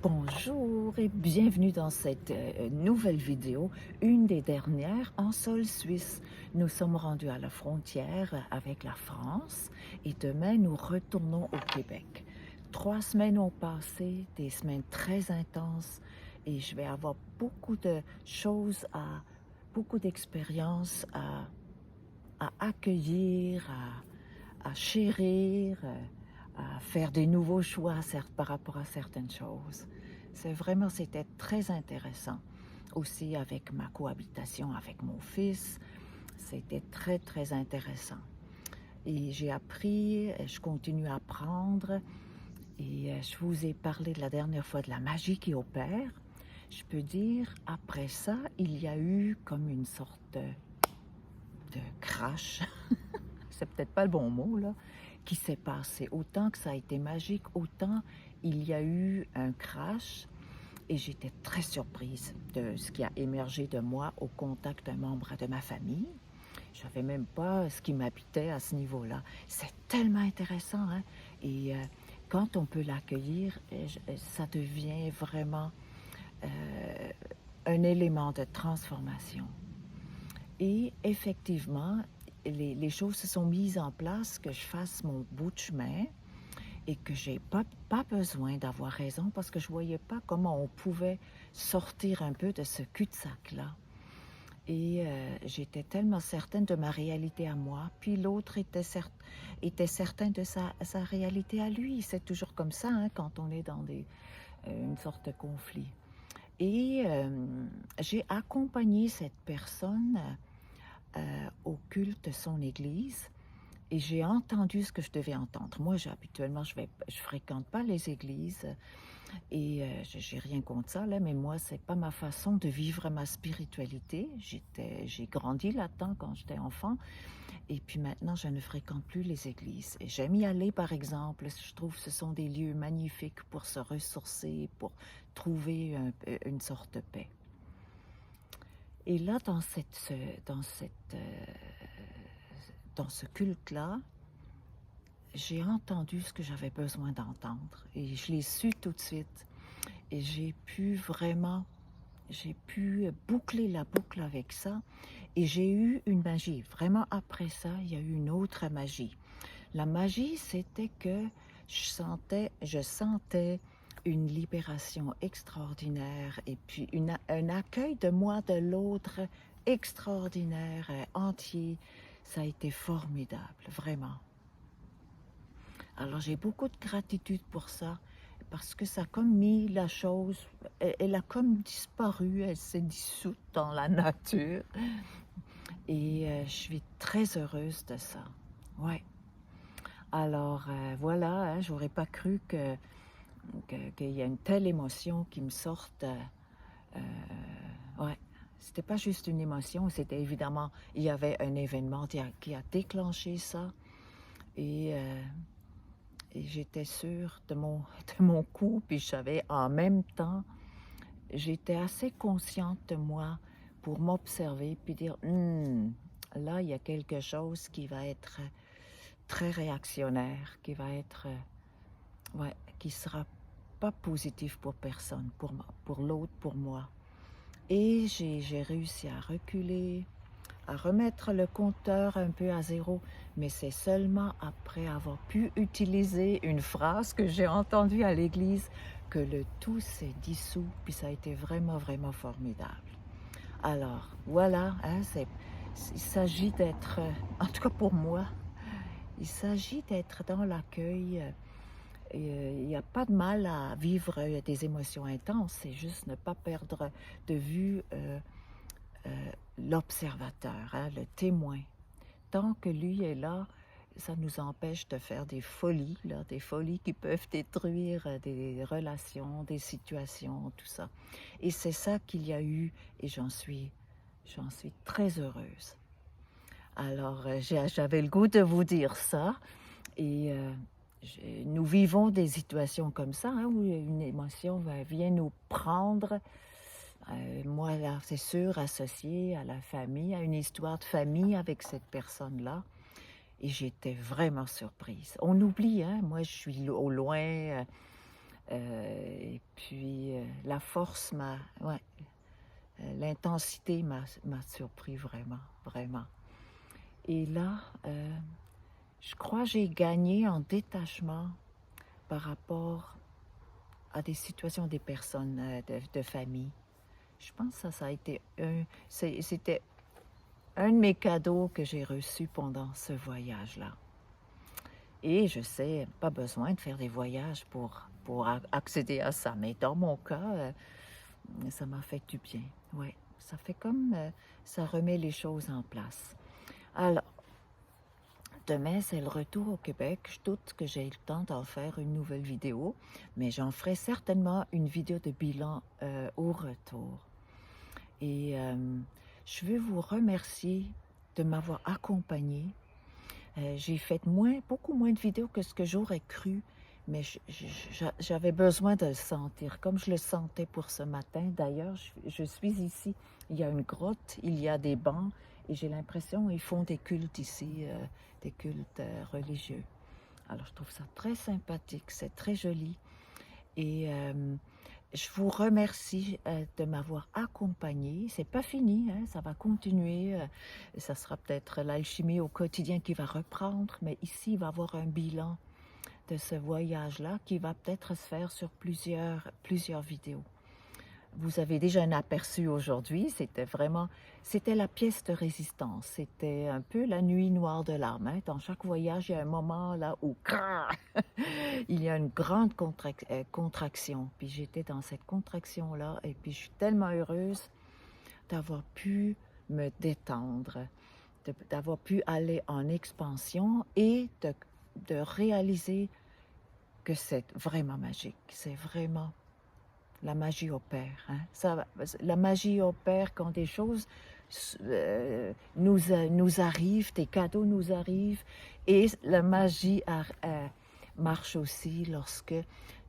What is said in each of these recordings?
Bonjour et bienvenue dans cette nouvelle vidéo, une des dernières en sol suisse. Nous sommes rendus à la frontière avec la France et demain nous retournons au Québec. 3 semaines ont passé, des semaines très intenses et je vais avoir beaucoup de choses beaucoup d'expériences à accueillir, à chérir, à faire des nouveaux choix certes, par rapport à certaines choses. C'était très intéressant. Aussi avec ma cohabitation avec mon fils, c'était très, très intéressant. Et j'ai appris, je continue à apprendre, et je vous ai parlé de la dernière fois de la magie qui opère. Je peux dire, après ça, il y a eu comme une sorte de crash, c'est peut-être pas le bon mot, là, qui s'est passé. Autant que ça a été magique, autant il y a eu un crash et j'étais très surprise de ce qui a émergé de moi au contact d'un membre de ma famille. Je ne savais même pas ce qui m'habitait à ce niveau-là. C'est tellement intéressant, hein? Et quand on peut l'accueillir, ça devient vraiment un élément de transformation. Et effectivement, les choses se sont mises en place, que je fasse mon bout de chemin et que j'ai pas besoin d'avoir raison parce que je voyais pas comment on pouvait sortir un peu de ce cul-de-sac-là. Et j'étais tellement certaine de ma réalité à moi, puis l'autre était certain de sa réalité à lui. C'est toujours comme ça, hein, quand on est dans une sorte de conflit. Et j'ai accompagné cette personne au culte de son église et j'ai entendu ce que je devais entendre. Moi, habituellement, je fréquente pas les églises et j'ai rien contre ça, là, mais moi, c'est pas ma façon de vivre ma spiritualité. J'ai grandi là-dedans quand j'étais enfant et puis maintenant, je ne fréquente plus les églises. Et j'aime y aller, par exemple. Je trouve que ce sont des lieux magnifiques pour se ressourcer, pour trouver une sorte de paix. Et là, dans ce culte-là, j'ai entendu ce que j'avais besoin d'entendre et je l'ai su tout de suite. Et j'ai pu boucler la boucle avec ça et j'ai eu une magie. Vraiment, après ça, il y a eu une autre magie. La magie, c'était que je sentais une libération extraordinaire et puis un accueil de moi, de l'autre, extraordinaire, entier. Ça a été formidable, vraiment. Alors j'ai beaucoup de gratitude pour ça, parce que ça a comme mis la chose, elle a comme disparu, elle s'est dissoute dans la nature. Et je suis très heureuse de ça. Ouais. Alors voilà, hein, j'aurais pas cru qu'il y a une telle émotion qui me sorte. Ouais. C'était pas juste une émotion, c'était évidemment, il y avait un événement qui a déclenché ça. Et j'étais sûre de mon coup, puis je savais en même temps, j'étais assez consciente de moi pour m'observer, puis dire, là, il y a quelque chose qui va être très réactionnaire, qui va être, ouais, qui sera pas positif pour personne, pour l'autre, pour moi. Et j'ai réussi à reculer, à remettre le compteur un peu à zéro, mais c'est seulement après avoir pu utiliser une phrase que j'ai entendue à l'église que le tout s'est dissous, puis ça a été vraiment, vraiment formidable. Alors, voilà, hein, il s'agit d'être, en tout cas pour moi, il s'agit d'être dans l'accueil. Il n'y a pas de mal à vivre des émotions intenses, c'est juste ne pas perdre de vue l'observateur, hein, le témoin. Tant que lui est là, ça nous empêche de faire des folies, là, des folies qui peuvent détruire des relations, des situations, tout ça. Et c'est ça qu'il y a eu, et j'en suis très heureuse. Alors, j'avais le goût de vous dire ça, et nous vivons des situations comme ça, hein, où une émotion vient nous prendre. Moi, là, c'est sûr, associée à la famille, à une histoire de famille avec cette personne-là. Et j'étais vraiment surprise. On oublie, hein, moi je suis au loin, Et puis, la force m'a... Ouais, l'intensité m'a surpris vraiment, vraiment. Et là, je crois que j'ai gagné en détachement par rapport à des situations des personnes, de famille. Je pense que ça a été c'était un de mes cadeaux que j'ai reçus pendant ce voyage-là. Et je sais, pas besoin de faire des voyages pour accéder à ça. Mais dans mon cas, ça m'a fait du bien. Ouais, ça fait comme, ça remet les choses en place. Alors, demain, c'est le retour au Québec. Je doute que j'ai le temps d'en faire une nouvelle vidéo, mais j'en ferai certainement une vidéo de bilan au retour. Et je veux vous remercier de m'avoir accompagné. J'ai fait beaucoup moins de vidéos que ce que j'aurais cru, mais j'avais besoin de le sentir, comme je le sentais pour ce matin. D'ailleurs, je suis ici, il y a une grotte, il y a des bancs, et j'ai l'impression qu'ils font des cultes ici, des cultes religieux. Alors, je trouve ça très sympathique, c'est très joli. Et je vous remercie de m'avoir accompagné. C'est pas fini, hein, ça va continuer. Ça sera peut-être l'alchimie au quotidien qui va reprendre, mais ici, il va y avoir un bilan de ce voyage-là qui va peut-être se faire sur plusieurs vidéos. Vous avez déjà un aperçu aujourd'hui, c'était la pièce de résistance. C'était un peu la nuit noire de l'âme. Hein. Dans chaque voyage, il y a un moment là où il y a une grande contraction. Puis j'étais dans cette contraction-là et puis je suis tellement heureuse d'avoir pu me détendre, d'avoir pu aller en expansion et de réaliser que c'est vraiment magique. C'est vraiment... La magie opère. Hein? La magie opère quand des choses nous arrivent, des cadeaux nous arrivent. Et la magie marche aussi lorsque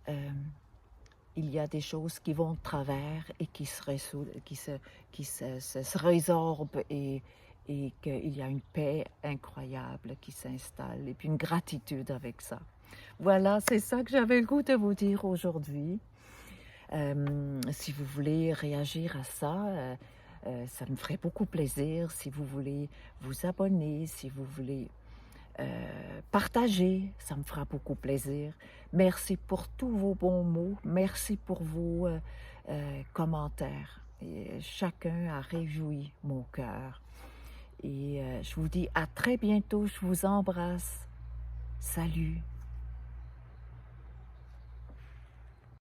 il y a des choses qui vont de travers et qui se résorbent et qu'il y a une paix incroyable qui s'installe et puis une gratitude avec ça. Voilà, c'est ça que j'avais le goût de vous dire aujourd'hui. Si vous voulez réagir à ça, ça me ferait beaucoup plaisir. Si vous voulez vous abonner, si vous voulez partager, ça me fera beaucoup plaisir. Merci pour tous vos bons mots. Merci pour vos commentaires. Et chacun a réjoui mon cœur. Et je vous dis à très bientôt. Je vous embrasse. Salut.